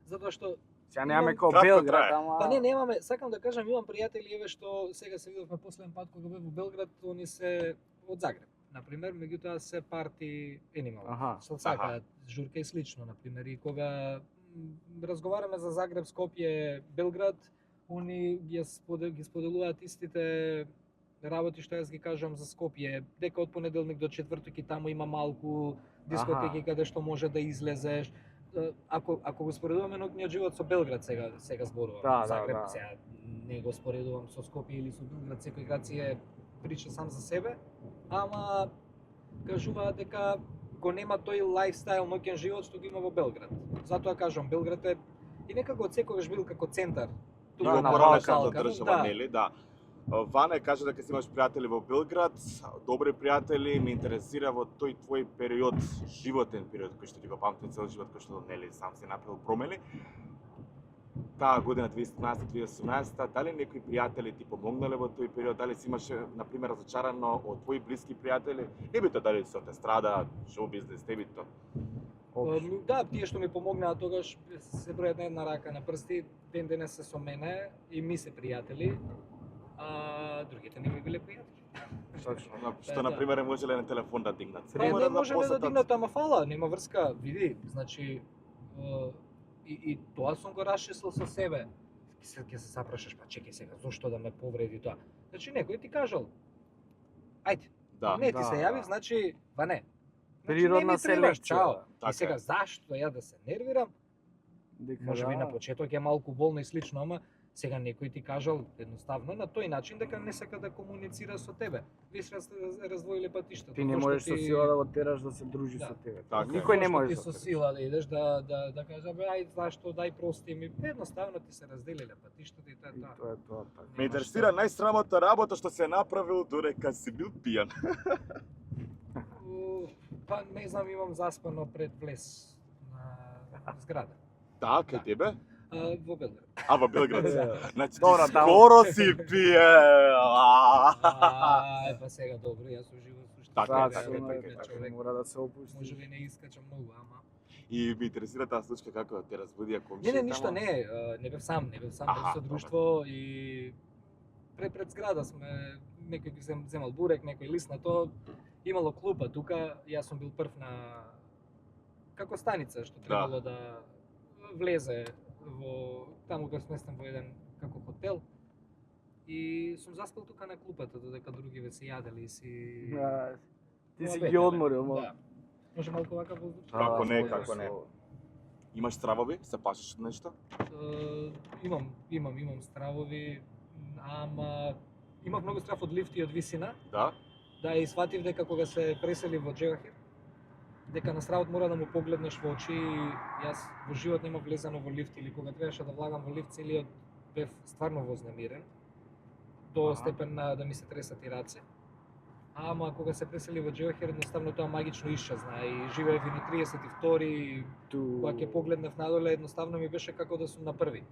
Затоа што Сега немаме Имам- како Кратко Белград, трае. ама... па не немаме, сакам да кажам, имам пријатели еве што сега се видовме последен пат кога бев во Белград, они се од Загреб. На пример, меѓутоа се парти animal. Аха. Што сакаат журка и слично, на пример, и кога разговараме за Загреб, Скопје, Белград, они ги споделуваат истите работи што јас ги кажам за Скопје, дека од понеделник до четврток и таму има малку дискотеки Аха. каде што може да излезеш. Ако го споредуваме ноќниот живот со Белград сега зборувам. Да, да, Загреб да. сега не го споредувам со Скопје или со Белград, секој град си е прича сам за себе, ама кажуваат дека го нема тој лајфстайл ноќен живот што го има во Белград. Затоа кажам, Белград е и некако од секогаш бил како центар. И Да, го на поранешната Балкан, држава, нели? Да. Ване кажа дека си имаш пријатели во Белград, добри пријатели, ме интересира во тој твој период, животен период кој што ти го памти цел живот, кој што нели сам си направил промени. Таа година 2017-2018, дали некои пријатели ти помогнале во тој период, дали си имаше на пример разочарано од твои блиски пријатели, не бито дали се од естрада, шоу бизнес, не бито. Да, тие што ми помогнаа тогаш се бројат на една рака на прсти, ден денес се со мене и ми се пријатели, а другите не ми биле пријатели. Точно. Што на пример можеле на телефон да дигнат. Па не можеле да дигнат, ама фала, нема врска, види, значи и тоа сум го расчислил со себе. Ќе се запрашаш, па чекај сега, зошто да ме повреди тоа? Значи некој ти кажал, ајде, Да. не ти Да, се да. јави, значи, па не. Значи, Природна не ми требаш, селекција. чао. Така И сега е. зашто ја да се нервирам? Дека Може би да. на почеток е малку болно и слично, ама сега некој ти кажал едноставно на тој начин дека не сака да комуницира со тебе. Ви се раздвоиле патиштата. Ти не Зошто можеш со сила да го тераш да се дружи Да. со тебе. Така е. Никој не Зошто може ти да со се сила да идеш да кажеш бе ај зашто дај прости ми. Едноставно ти се разделиле патиштата и тоа е И тоа. тоа е тоа така. Ме интересира најсрамотна работа што се направил додека си бил пијан. Па не знам, имам заспано пред влез на зграда. Да, кај тебе? Во Белград. А, во Белград. Е. Значи, ти Добра, да. скоро си пиел. Па сега добро, јас уживам сушто. Така Да, е, така е, сигурно така е, дека човек мора да се опусти. може би не искачам многу, ама И ми интересира таа случка како те разбудија не, комшија. ништо не, не бев сам, бев Аха, со друштво и пред зграда сме некој ги земал бурек, некој лист на тоа, имало клупа тука, јас сум бил прв на како станица што требало да влезе во таму бев сместен во еден како хотел и сум заспал тука на клупата додека други веќе се јадели и си Да, ти си ги Обетеле. одморил, ма. Да. Може малку вака воздух. Како не, може како не. со- Имаш стравови? Се пашиш од нешто? Имам стравови, ама имав многу страв од лифти и од висина. Да? Да, и сватив дека кога се пресели во Джевахир, дека на стравот мора да му погледнеш во очи и јас во живот нема влезено во лифт или кога требаше да влагам во лифт целиот бев стварно вознемирен до Аха. степен на да ми се тресат и раце. Ама кога се пресели во Джевахир едноставно тоа магично исчезна и живеев и на 32 и Ту... кога ќе погледнев надоле едноставно ми беше како да сум на први.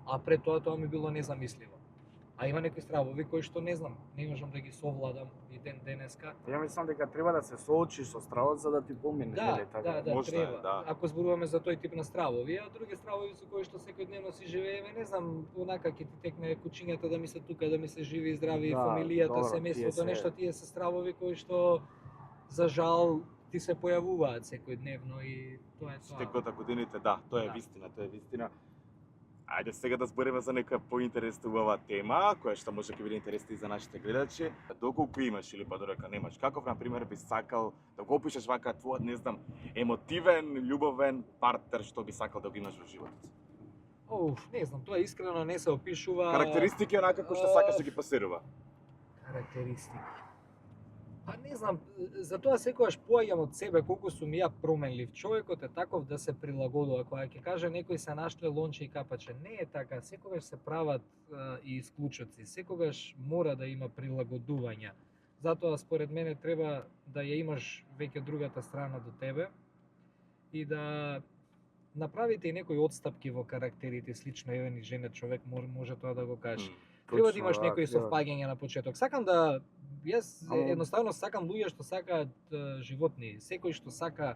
А пред тоа ми било незамисливо. А има некои стравови кои што не знам, не можам да ги совладам и ден денеска. Ја мислам дека треба да се соочиш со стравот за да ти помине, Да, нели така? да, Можно е, треба. да. Ако зборуваме за тој тип на стравови, а други стравови со кои што секојдневно си живееме, не знам, онака ќе ти текне кучињата да ми се тука, да ми се живи и здрави, Да, фамилијата, добро, тие семејството, се- нешто тие се стравови кои што за жал ти се појавуваат секојдневно и тоа е тоа. Текот годините, да, тоа е Да. вистина, тоа е вистина. Ајде сега да збориме за нека поинтересна убава тема, која што може ќе биде интересна и за нашите гледачи. Доколку имаш или па додека немаш, каков на пример би сакал да го опишеш вака твојот, не знам, емотивен, љубовен партнер што би сакал да го имаш во животот? Не знам, тоа искрено не се опишува. Карактеристики онака како што сакаш да ги посерува. Карактеристики. Па не знам, затоа секогаш поаѓам од себе колку сум ја променлив. Човекот е таков да се прилагодува. Кога ќе каже некој се нашле лонче и капаче, не е така. Секогаш се прават и исклучоци. Секогаш мора да има прилагодувања. Затоа според мене треба да ја имаш веќе другата страна до тебе и да направите и некои отстапки во карактерите, слично еве ни женет човек може тоа да го каже. Треба да имаш некои совпаѓања на почеток. Сакам да јас едноставно сакам луѓе што сакаат животни. Секој што сака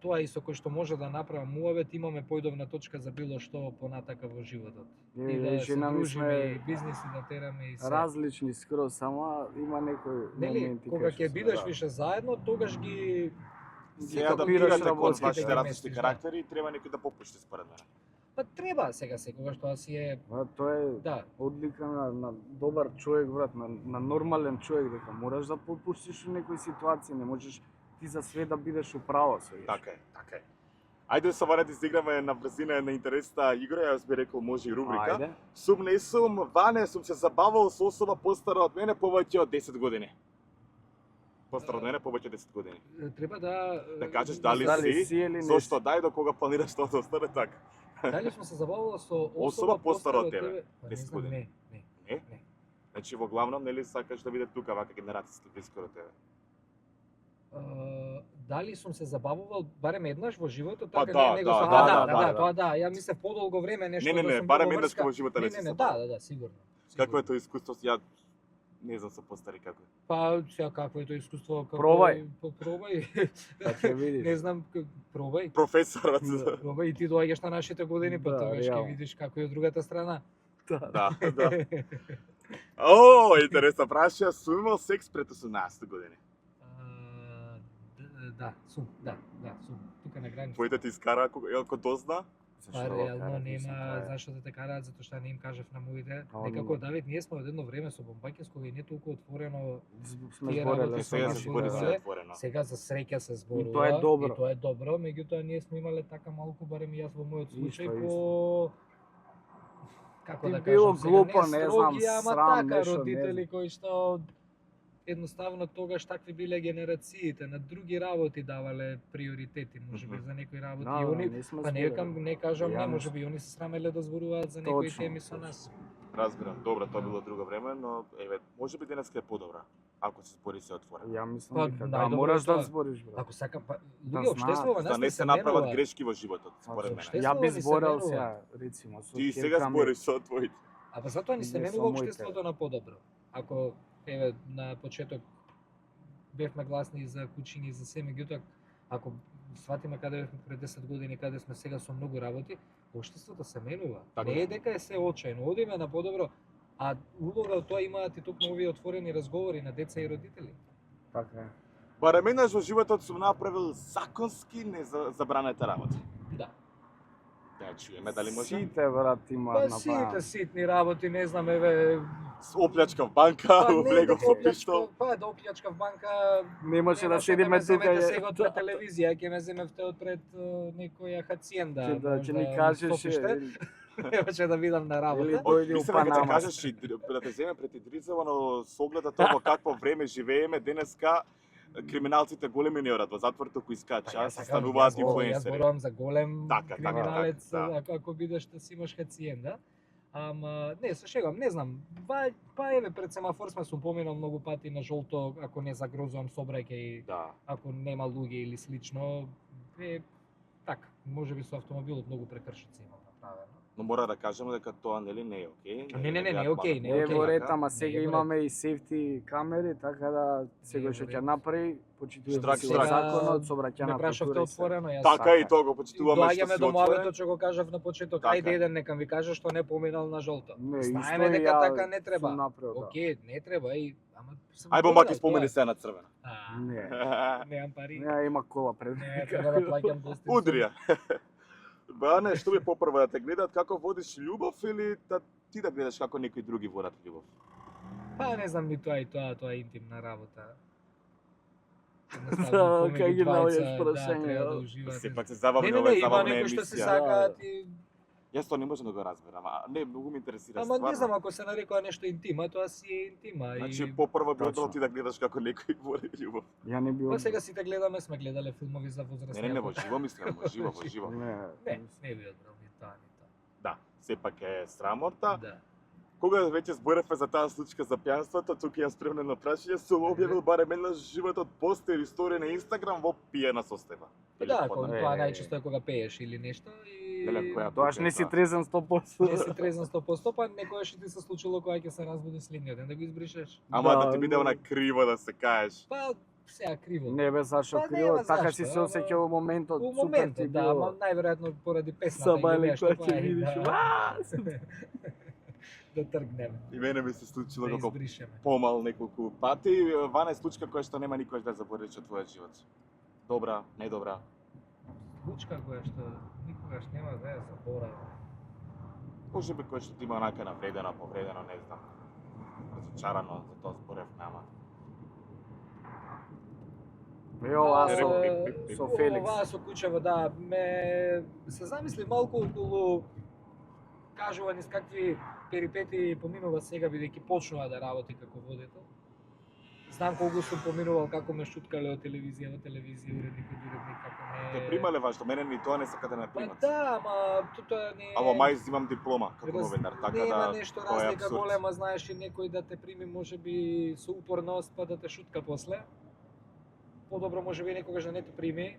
тоа и со кој што може да направи муавет, имаме појдовна точка за било што понатака во животот. И да се дружиме и бизниси да тераме и се. Различни скроз, само има некои моменти кога ќе бидеш више заедно, тогаш ги се адаптирате кон вашите различни карактери и треба некој да попушти според мене. Па треба секогаш тоа си е. Тоа е Да. одлика на добар човек, брат, на нормален човек, дека мораш да попуштиш во некои ситуации, не можеш ти за све да бидеш управо со јас. Така е, така е. Ајде со Ване да изиграме на брзина на интересна игра, јас би рекол може и рубрика. Ајде. Сум не сум, Ване, сум се забавал со особа постара од мене повеќе од 10 години. Постара од мене повеќе од 10 години. Треба да кажеш дали си, или не зошто дај до кога планираш тоа да остане така. Дали сум се забавила со Особа постара од тебе? Па 10 знам, години. Не. Не? Значи во главном нели сакаш да биде тука вака генерацијски близко до тебе? Дали сум се забавувал барем еднаш во животот, Па така да, него да, сум. да, Тоа да. Ја мислев подолго време нешто Не, да сум барем бил во еднаш врска. во живота не си Не, забавил. да, сигурно. Какво е тоа искуство? Ја не знам со постари како е. Па сега какво е тоа искуство? Пробај. Пробај. Па ќе видиш. Не знам, пробај. Професорот. Пробај и ти доаѓаш на нашите години, па Да, тогаш ќе реално. видиш како е од другата страна. Да, да. О, интересна прашања, сум имал секс пред 18 години. Сум. Тука на граница. Твоите ти искара ако дозна? Па реално нема зашто да те караат, затоа што не им кажав на моите. Некако Давид, ние сме од едно време со Бомбаќевско и не толку отворено. Сме Тие збореле работи со Сега наши се нашите збори зборувале. се да. отворено. Сега за среќа се зборува. тоа е добро. И тоа е добро, меѓутоа ние сме имале така малку, барем и јас во мојот случај, Исто, по како Ти да било кажам, глупо, сега, не знам, строги, ама срам, така нешто, не родители кои што едноставно тогаш такви биле генерациите, на други работи давале приоритети, можеби за некои работи. Да, И они, не сме па не викам, не кажам, Ја не, не можеби они се срамеле да зборуваат за некои Точно, теми со точно. нас. Разбирам, добро, тоа било друго време, но еве, можеби денеска е подобра, ако се збори се отворено. Ја мислам Па, дека да, најдобро мораш е да тоа. збориш, брат. Ако сакам, па Да луѓе знаат, општество во Да нас не не се направат менува. грешки во животот, според мене. Општество Ја би ни се зборел менува. сега, рецимо, со Ти сега ќерка ми. збориш со твоите. А па затоа ни се Не менува со моите. општеството на подобро. Ако еве на почеток бевме гласни за кучиња и за се, меѓутоа ако сватиме каде бевме пред 10 години, каде сме сега со многу работи, општеството се менува. Така Не е. е дека е се очајно, одиме на подобро, а улога од тоа имаат и токму овие отворени разговори на деца и родители. Така е. Барем еднаш во животот сум направил законски незабранета работа. Да. Да, чуеме дали може? Сите, брат, Па имаат сите направено. ситни работи, не знам, еве, Оплячкав банка, не влегов да со оплячка- пиштол. Па да оплячкав банка, Немаше да немаше седиме ме тука. земете е. сега од пред телевизија, ќе ме земевте од пред некоја хациенда. Ќе ни кажеш Немаше да видам на или работа. дојди у Мислам дека ќе Панама. кажеш и да те земе пред Идризово со оглед на тоа во какво време живееме денеска. Криминалците големи не одат во затвор, току искаат час, стануваат Јас инфлуенсери. зборувам за голем Така, криминалец, така, да. ако бидеш да си имаш хациенда. Ама, не, се шегам, не знам. Па еве пред семафор сум поминал многу пати на жолто, ако не загрозувам сообраќај, Да. ако нема луѓе или слично. Така, можеби со автомобилот многу прекршици имам направено. Но мора да кажеме дека тоа нели не е окей. Не е окей, не Не е е окей. во ред, така. ама Не сега е во имаме и сефти камери, така да секој што во ќе ред. направи, почитуваш Штрак, си штрак. законот, Ме сообраќајна прашавте култура и се. отворено, јас Така и Така. тоа го почитуваме што доаѓаме си до отворен. муавето што го кажав на почеток. Така. Ајде еден нека ви кажа што не поминал на жолто. Не, Знаеме исто и дека ја така не треба. сум направил, да. Океј, не треба и ама Ај бомбаки спомени се на црвена. Не, Немам пари. не има кола пред Не треба да плаќам гостинство. Удрија. Бане, што би попрво да те гледаат како водиш љубов или да ти да гледаш како некои други водат љубов? Па не знам ни тоа и тоа е интимна работа. Да, кај ги наоѓаш да, прашање, треба да да. уживате. Сепак се забавни, Не, ова е има забавна некои што се емисија. сакаат и Јас тоа не можам да го разберам, не, многу ме интересира Ама стварно. не знам, ако се нарекува нешто интима, тоа си е интима. Значи, И... попрво би Точно. одел ти да гледаш како некој води љубов. Ја не би Па одбил. сега сите гледаме, сме гледале филмови за возрастни. Не, во живо мислам, во живо, во живо. Не би одбрал ни тоа, ни тоа. Да, сепак е срамота. Да. Кога веќе зборевме за таа случка за пијанството, тука ја спремнем на прашање, сум објавил барем еднаш животот пост или историја на Инстаграм во пиена состојба. Па да, Или тоа најчесто е кога пееш или нешто и Леле, која Тоаш не си трезен 100%. не си трезен 100%, па некојаш и ти се случило кога ќе се разбудиш следниот ден да го избришеш. Ама да Да, ти биде но- она криво да се кажеш. Па сега криво. Не бе, зашо Па криво, нема така зашто, си се ама- осеќал во моментот. У супер моментот, ти да, било. ама најверојатно поради песната Сабајле или нешто, која па ќе е, видиш. да. Да тргнеме, И мене ми се случило да како избришеме. помал неколку пати. Вана е случка која што нема никош да заборавиш од твојот живот. Добра, недобра. Случка која што никогаш нема да ја заборавам. Може би кој што ти има онака навредено, повредено, не знам. Разочарано, за тоа зборевме, ама. Ова Е, со рекол, со Феликс. Оваа со Кучева, да, ме се замисли малку околу кажува низ какви перипети поминува сега бидејќи почнува да работи како водител. Знам колку сум поминувал како ме шуткале од телевизија во телевизија, уредник од уредник, како не... Те примале важно, мене ни тоа не сака да ме Па примат. да, ама тоа не... Ама мај имам диплома како новинар, така Нема да нешто тоа е разлика апсурд. голема, знаеш и некој да те прими можеби со упорност па да те шутка после. Подобро можеби некогаш да не те прими,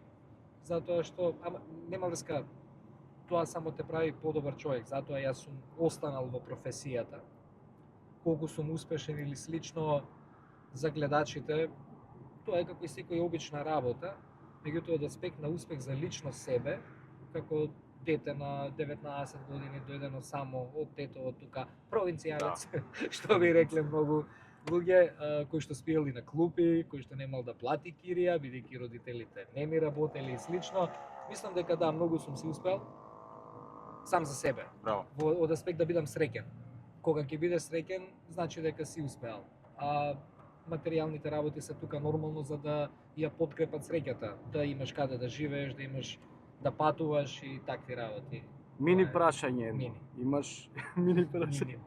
затоа што ама нема врска. Тоа само те прави подобар човек, затоа јас сум останал во професијата. Колку сум успешен или слично за гледачите, тоа е како и секоја обична работа, меѓутоа од аспект на успех за лично себе, како дете на 19 години дојдено само од тетово тука провинцијалец, што би рекле многу луѓе кои што спиели на клупи, кои што немал да плати кирија, бидејќи родителите не ми работели и слично. Мислам дека да, многу сум си успел сам за себе, Браво. од аспект да бидам среќен. Кога ќе бидеш среќен, значи дека си успеал. А материјалните работи се тука нормално за да ја подкрепат среќата, да имаш каде да живееш, да имаш да патуваш и такви работи. Мини Тоа е. прашање едно. Мини. Имаш мини прашање. Мини.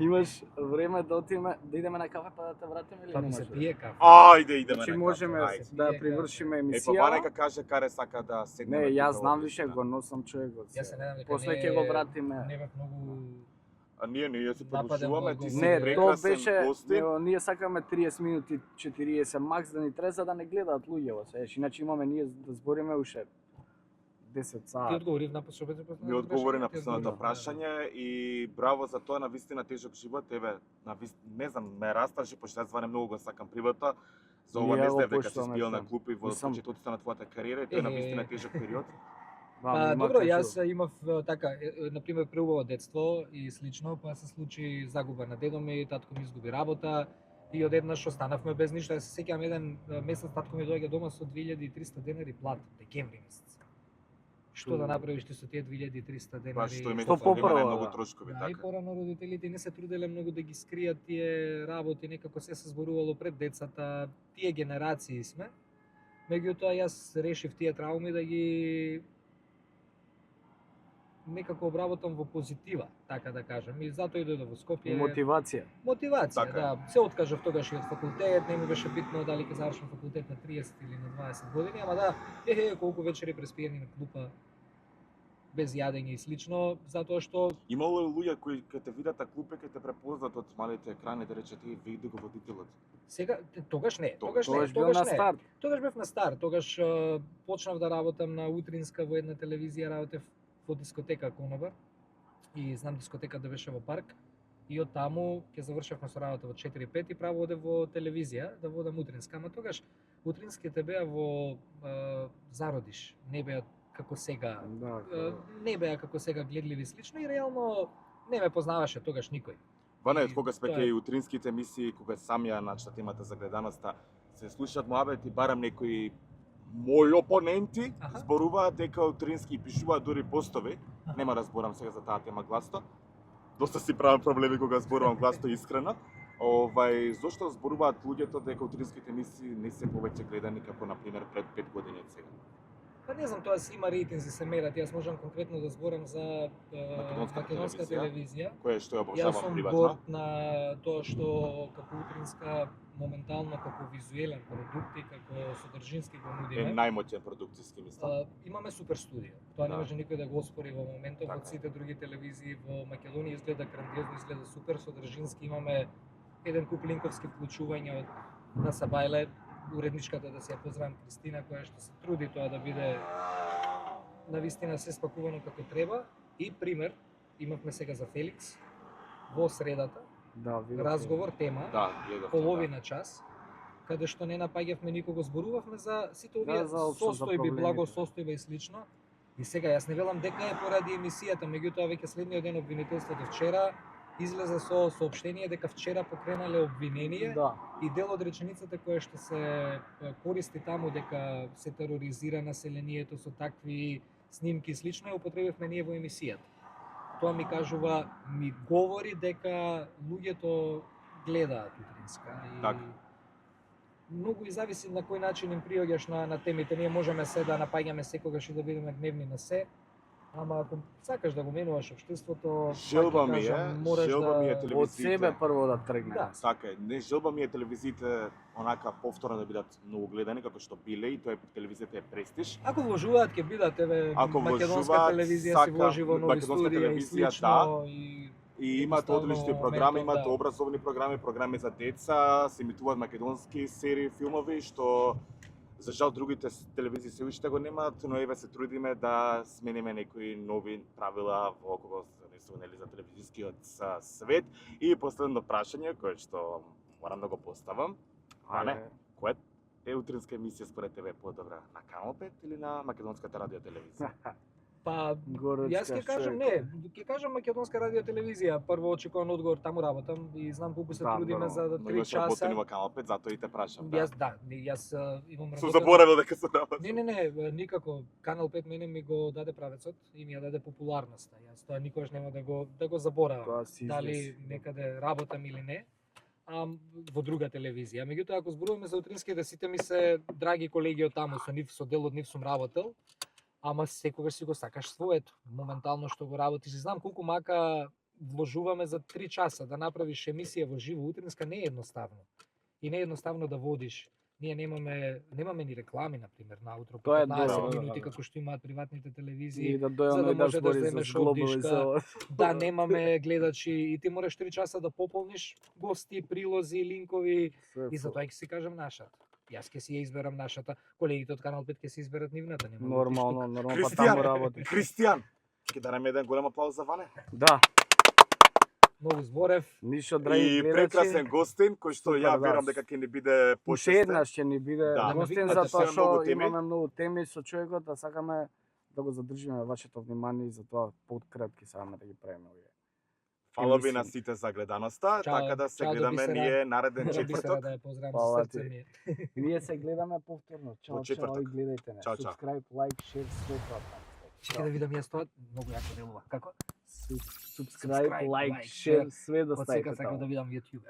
Имаш време да идеме на кафе па да те вратиме или Па ми немаш? се време? пие кафе. Ајде, идеме Значи на кафе, можеме ајде. да Пие привршиме Е, па емисија. Ванека каже каре сака да седне. Не, јас знам више го носам човекот. Јас се надам дека После не- ќе го вратиме. Не бев многу А ние се Нападам продолжуваме, во ти си одговор. Не, тоа прекрасен беше, гостин. него, ние сакаме 30 минути, 40 макс да ни треса да не гледаат луѓето, сееш, иначе имаме ние да збориме уште 10 Ти сати. одговори на последното Ми одговори на ти последното одговори. прашање и браво за тоа, навистина тежок живот, еве, не знам, ме растажи, пошто јас зване многу го сакам привата. За ова Ние не го знаев дека си поштуваме спиел тоа. на клупи во Мислам- почетоците на твојата кариера и тоа е навистина тежок период. Па добро, јас имав така, на пример преубаво детство и слично, па се случи загуба на дедо ми, татко ми изгуби работа и одеднаш останавме без ништо. Јас се сеќавам еден месец татко ми доаѓа дома со 2300 денари плат, декември месец. Што да направиш ти со тие 2300 денари? Па што Што имате попрво, многу да. трошкови, Да, и така. порано родителите не се труделе многу да ги скријат тие работи, некако се зборувало пред децата, тие генерации сме. Меѓутоа јас решив тие трауми да ги некако обработам во позитива, така да кажам. И затоа и дојдов во Скопје. Мотивација. Мотивација, Така е. да. Се откажав тогаш и од факултет, не ми беше битно дали ќе завршам факултет на 30 или на 20 години, ама да, колку вечери преспиени на клупа без јадење и слично, затоа што Имало ли луѓе кои кога те видат на клупе, кога те препознат од малите екрани, да речете видеоводителот? сега тогаш не, Тогаш тогаш не, Тоа бил на не. старт. Тогаш бев на стар, тогаш почнав да работам на утринска во една телевизија, работев во дискотека Конобар и знам дискотека да беше во парк и од таму ќе завршевме со работа во 4-5 и право оде во телевизија да водам утринска, ама тогаш утринските беа во зародиш, не беа како сега, Да, не беа како сега гледливи слично и реално не ме познаваше тогаш никој. Ване, И од кога сме тоа кај е. утринските емисии, кога самија начна темата за гледаноста, се слушаат муабети, барам некои мои опоненти Аха. зборуваат дека утрински и пишуваат дури постови. Аха. Нема да зборам сега за таа тема гласно. Доста си правам проблеми кога зборувам гласно искрено. Зошто зборуваат луѓето дека утринските емисии не се повеќе гледани како на пример пред 5 години од сега? Па не знам, тоа си има рейтинзи се мерат. Јас можам конкретно да зборам за македонска телевизија. Која што ја Јас обожавам сум приватно. горд на тоа што како утринска моментално како визуелен продукт и како содржински го Е нудиме. најмоćен продукцијски мислам. Имаме супер студија. Тоа не Да. може никој да го оспори во моментов. Така Од е. сите други телевизии во Македонија изгледа грандиозно, изгледа супер содржински. Имаме еден куп линковски вклучувања од Наса Бајле, уредничката, да се ја поздравам, Кристина, која што се труди тоа да биде навистина се спакувано како треба. И пример имавме сега за Феликс во средата, Да, видов. разговор, тема, Да, гледав. половина час, каде што не напаѓавме никого, зборувавме за сите овие за општо, за состојби, проблемите. благо состојба и слично. И сега јас не велам дека е поради емисијата, меѓутоа веќе следниот ден обвинителството вчера излезе со соопштение дека вчера покренале обвинение. Да. И дел од реченицата која што се користи таму дека се тероризира населението со такви снимки и слично, ја употребивме ние во емисијата. Тоа ми кажува, ми говори дека луѓето гледаат утринска и Така. многу и зависи на кој начин им приоѓаш на темите. Ние можеме се да напаѓаме секогаш и да бидеме гневни на се, ама ако сакаш да го менуваш општеството, Желба пак ќе ми е, кажам, мораш желба ми е да телевизија. Од себе прво да тргне. Да. Така е, не желба ми е телевизиите онака повторно да бидат многу гледани како што биле и тоа е телевизијата е престиж. Ако вложуваат ќе бидат, еве, Ако македонска вложуваат, телевизија сака, си вложи во нови македонска студија и телевизија, слично и И имат Едноставно, одлични програми, моментов, имат да. образовни програми, програми за деца, се емитуваат македонски серии, филмови, што за жал другите телевизии се уште го немаат, но еве се трудиме да смениме некои нови правила во околу нели за телевизискиот свет. И последно прашање кое што морам да го поставам, а не, која е утринска емисија според тебе подобра, на Канал 5 или на македонската радио телевизија? па Городска јас ќе кажам човек. не, ќе кажам македонска радио телевизија. Прво очекуван одговор, таму работам и знам колку се Да, трудиме браво. за Но 3 имаш работени часа. во Канал 5, затоа и те прашам. Јас имам Сум работено. заборавил дека се работи. Не, никако. Канал 5 мене ми го даде правецот и ми ја даде популарноста. Јас тоа никогаш нема да го заборавам. Тоа си Дали излез. некаде работам или не, во друга телевизија. Меѓутоа, ако зборуваме за утринските, сите ми се драги колеги од таму, со дел од нив сум работел, ама секогаш си го сакаш своето. Моментално што го работиш, и знам колку мака вложуваме за 3 часа да направиш емисија во живо утринска, не е едноставно. И не е едноставно да водиш. Ние немаме ни реклами, например, на утро по Тоа е 15 добро, минути, да. како што имаат приватните телевизии. И да за дојаме да да може да збори за земеш глобови оддишка. за Да, немаме гледачи и ти мораш 3 часа да пополниш гости, прилози, линкови Све и затоа ќе си кажам нашата. Јас ќе си ја изберам нашата, колегите од Канал 5 ќе си изберат нивната, нема. нормално, па Кристијан, таму работи. Кристијан, ќе дараме еден голем аплауз за Ване. Да, Многу зборев. ништо драги И гледачи. прекрасен гостин, кој што Супер, ја да. верувам дека ќе ни биде Уште почестен. еднаш ќе ни биде Да. гостин Да ме затоа викнете, што многу теми. имаме многу теми со човекот, а сакаме да го задржиме вашето внимание и затоа подкратки сакаме да ги правиме овие. Фала ви емисии. на сите за гледаноста, Чао, така да се чао до гледаме Бисера. ние нареден Бисера четврток. да ја поздравам Фала со срце ти. ми. Ние се гледаме повторно. Чао, Во четврток. чао и гледајте не. Чао, чао. Subscribe, like, share, све тоа. Чекај да видам јас тоа, многу јако делува. Како? Subscribe, like, share, све да Од ставите сега сакам таму. да видам YouTube.